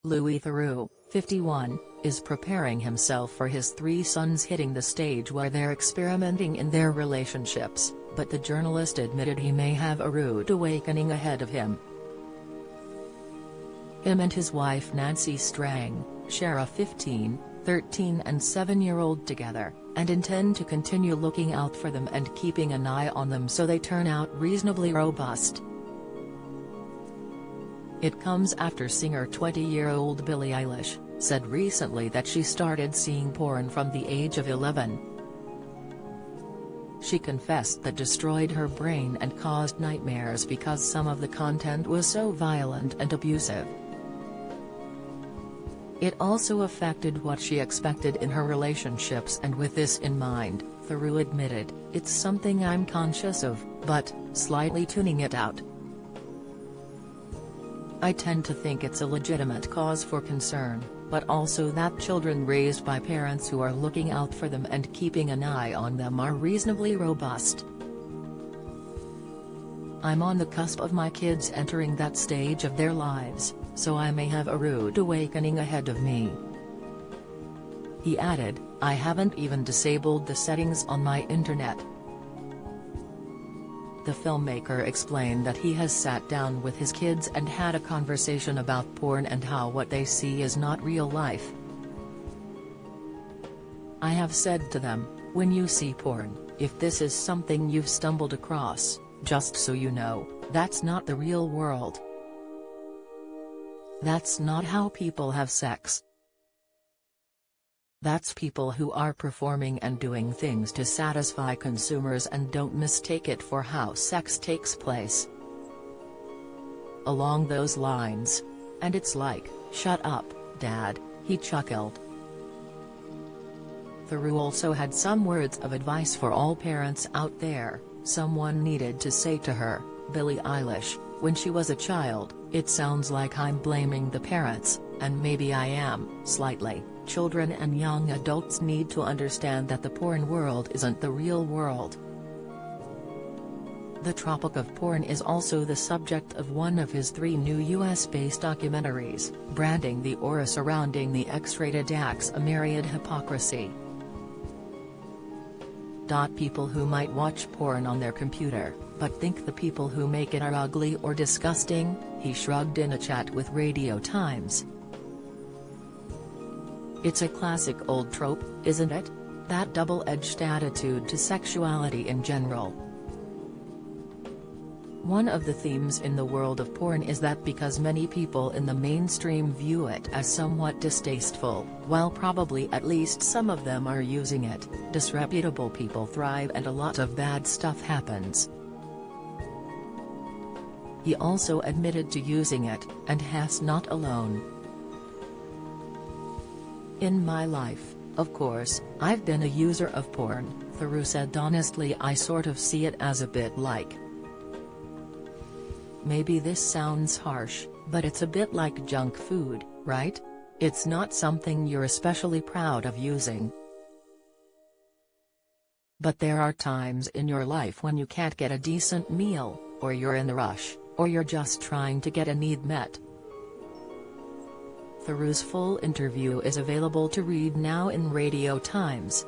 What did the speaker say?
Louis Theroux, 51, is preparing himself for his three sons hitting the stage where they're experimenting in their relationships, but the journalist admitted he may have a rude awakening ahead of him. Him and his wife Nancy Strang share a 15, 13 and 7-year-old together, and intend to continue looking out for them and keeping an eye on them so they turn out reasonably robust. It comes after singer 20-year-old Billie Eilish said recently that she started seeing porn from the age of 11. She confessed that destroyed her brain and caused nightmares because some of the content was so violent and abusive. It also affected what she expected in her relationships, and with this in mind, Theroux admitted, "It's something I'm conscious of, but slightly tuning it out. I tend to think it's a legitimate cause for concern, but also that children raised by parents who are looking out for them and keeping an eye on them are reasonably robust. I'm on the cusp of my kids entering that stage of their lives, so I may have a rude awakening ahead of me." He added, "I haven't even disabled the settings on my internet." The filmmaker explained that he has sat down with his kids and had a conversation about porn and how what they see is not real life. "I have said to them, when you see porn, if this is something you've stumbled across, just so you know, that's not the real world. That's not how people have sex. That's people who are performing and doing things to satisfy consumers, and don't mistake it for how sex takes place. Along those lines. And it's like, shut up, Dad," he chuckled. Theroux also had some words of advice for all parents out there. Someone needed to say to her, Billie Eilish, when she was a child, "It sounds like I'm blaming the parents, and maybe I am, slightly. Children and young adults need to understand that the porn world isn't the real world." The topic of porn is also the subject of one of his 3 new US-based documentaries, branding the aura surrounding the X-rated acts a myriad hypocrisy. People who might watch porn on their computer, but think the people who make it are ugly or disgusting, he shrugged in a chat with Radio Times. "It's a classic old trope, isn't it? That double-edged attitude to sexuality in general. One of the themes in the world of porn is that because many people in the mainstream view it as somewhat distasteful, while probably at least some of them are using it, disreputable people thrive and a lot of bad stuff happens." He also admitted to using it, and has not alone. "In my life, of course, I've been a user of porn," Theroux said honestly. "I sort of see it as a bit like, maybe this sounds harsh, but it's a bit like junk food, right? It's not something you're especially proud of using. But there are times in your life when you can't get a decent meal, or you're in a rush, or you're just trying to get a need met." Theroux's full interview is available to read now in Radio Times.